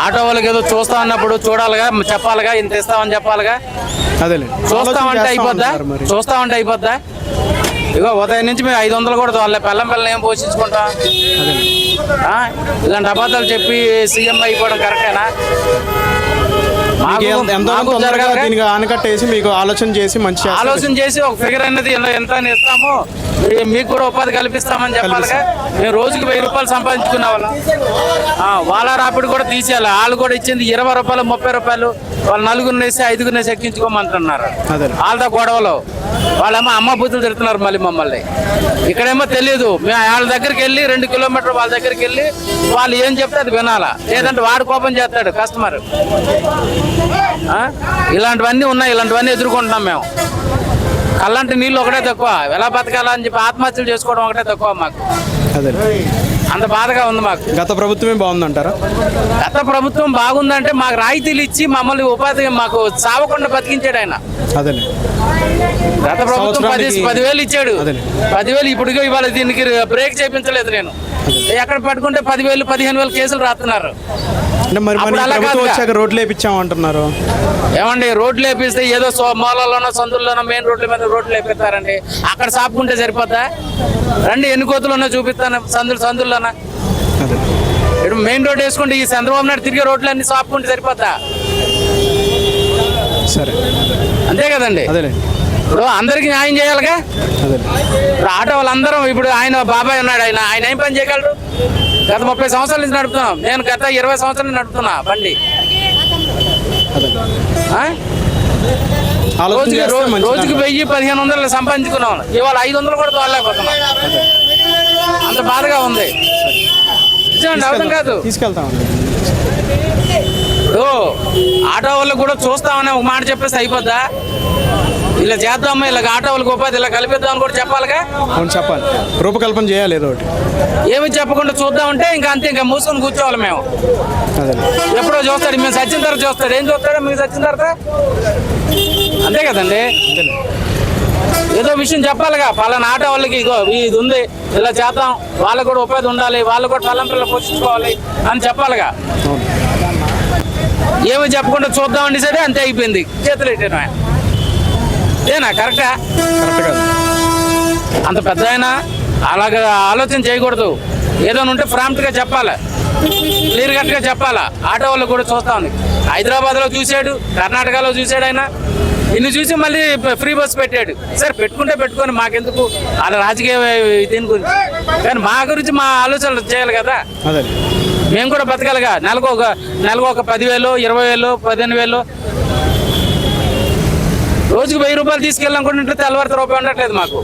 Auto వాళ్ళకి ఏదో చూస్తా అన్నప్పుడు చూడాలిగా, చెప్పాలిగా, ఇంత ఇస్తామని చెప్పాలిగా. చూస్తామంటే అయిపోద్దా? చూస్తామంటే అయిపోద్దా? ఇగో ఉదయం నుంచి మేము 500 కూడా తోలే, పిల్లని ఏం పోషించుకుంటాం? ఇలాంటి అబద్ధాలు చెప్పి సీఎం అయిపోవడం కరెక్టేనా? ఆనకట్టేసి మీకు ఆలోచన చేసి ఒక ఫిగర్ అనేది ఎంత ఇస్తామో మీకు కూడా ఉపాధి కల్పిస్తామని చెప్పాలిగా. మేము రోజుకి 1000 రూపాయలు సంపాదించుకునే వాళ్ళం. వాళ్ళ రాపిడి కూడా తీసేయాలి. వాళ్ళు కూడా ఇచ్చింది 20 రూపాయలు 30 రూపాయలు. వాళ్ళు 4 వేసి 5 వేసి ఎక్కించుకోమంటున్నారు. వాళ్ళతో గొడవలు. వాళ్ళేమో అమ్మ బుద్ధులు తిడుతున్నారు మళ్ళీ మమ్మల్ని. ఇక్కడేమో తెలియదు. మేము వాళ్ళ దగ్గరికి వెళ్ళి 2 కిలోమీటర్లు వాళ్ళ దగ్గరికి వెళ్ళి వాళ్ళు ఏం చెప్తే అది వినాలా, లేదంటే వాడు కోపం చేస్తాడు కస్టమర్. ఇలాంటివన్నీ ఉన్నాయి. ఇలాంటివన్నీ ఎదుర్కొంటున్నాం మేము. కళ్ళంటి నీళ్ళు ఒకటే తక్కువ. ఎలా బతకాలని చెప్పి ఆత్మహత్యలు చేసుకోవడం ఒకటే తక్కువ మాకు. అంత బాధగా ఉంది మాకు. గత ప్రభుత్వమే బాగుందంటారా? గత ప్రభుత్వం బాగుందంటే మాకు రాయితీలు ఇచ్చి మమ్మల్ని ఉపాధి మాకు చావకుండా బతికించాడు ఆయన. గత ప్రభుత్వం 10,000 ఇచ్చాడు. 10,000 ఇప్పుడు ఇవాళ దీనికి బ్రేక్ చేయించలేదు నేను. ఎక్కడ పట్టుకుంటే 10,000 15,000 కేసులు రాస్తున్నారు. రోడ్లు వేయించామంటున్నారు. ఏమండి, రోడ్లు వేపిస్తే ఏదో మూలలోనో సందుల్లోనో మెయిన్ రోడ్ల మీద రోడ్లు వేపిస్తారండి. అక్కడ సాపుకుంటే సరిపోతా? రండి, ఎన్ని కోతులున్నా చూపిస్తాను సందుల్లోనా. ఇప్పుడు మెయిన్ రోడ్ వేసుకుంటే ఈ చంద్రబాబు నాయుడు తిరిగే రోడ్లన్నీ సాపుకుంటే సరిపోతా? సరే, అంతే కదండి. ఇప్పుడు అందరికి న్యాయం చేయాలిగా. ఇప్పుడు ఆటో వాళ్ళందరం, ఇప్పుడు ఆయన బాబాయ్ ఉన్నాడు, ఆయన ఏం పని చేయగలరు? గత 30 సంవత్సరాల నుంచి నడుపుతున్నాం. నేను గత 20 సంవత్సరాల నుంచి నడుపుతున్నా బండి. రోజుకి 1000-1500 సంపాదించుకున్నాం. ఇవాళ 500 కూడా తోలలేకపోతున్నాం. అంత బాధగా ఉంది. అర్థం కాదు. ఆటో వాళ్ళకి కూడా చూస్తామని ఒక మాట చెప్పేసి అయిపోద్దా? ఇలా చేద్దామా, ఇలా ఆటో వాళ్ళకి ఉపాధి ఇలా కల్పిద్దామని కూడా చెప్పాలిగా. చెప్పాలి, రూపకల్పన చేయాలి. ఏదో ఒకటి ఏమి చెప్పకుండా చూద్దామంటే ఇంకా అంతే, ఇంకా మూసుకొని కూర్చోవాలి మేము. ఎప్పుడో చూస్తాడు, మేము సచ్చిన తర్వాత చూస్తాడు. ఏం చూస్తాడో మీకు సచ్చిన తర్వాత? అంతే కదండి. ఏదో విషయం చెప్పాలిగా. పలానా ఆటో వాళ్ళకి ఇగో ఇది ఉంది, ఇలా చేద్దాం, వాళ్ళకు కూడా ఉపాధి ఉండాలి, వాళ్ళు కూడా పిల్లలు పోషించుకోవాలి అని చెప్పాలిగా. ఏమి చెప్పకుండా చూద్దామండి, సరే అంతే అయిపోయింది. చేతులు పెట్టాను. ఏనా కరెక్టా? అంత పెద్ద అయినా అలాగ ఆలోచన చేయకూడదు. ఏదైనా ఉంటే ప్రాంప్ట్గా చెప్పాలి, క్లియర్ కట్గా చెప్పాలా. ఆటో వాళ్ళు కూడా చూస్తా ఉంది. హైదరాబాద్లో చూశాడు, కర్ణాటకలో చూశాడు. ఆయన ఇన్ని చూసి మళ్ళీ ఫ్రీ బస్ పెట్టాడు. సరే, పెట్టుకుంటే పెట్టుకొని, మాకెందుకు వాళ్ళ రాజకీయ దీని గురించి. కానీ మా గురించి మా ఆలోచనలు చేయాలి కదా. మేము కూడా బతకాలిగా. నెలకు ఒక 10,000, 20,000, 15,000. రోజుకి 1000 రూపాయలు తీసుకెళ్ళాలనుకుంటే తెల్లవారితో రూపాయి ఉండట్లేదు మాకు.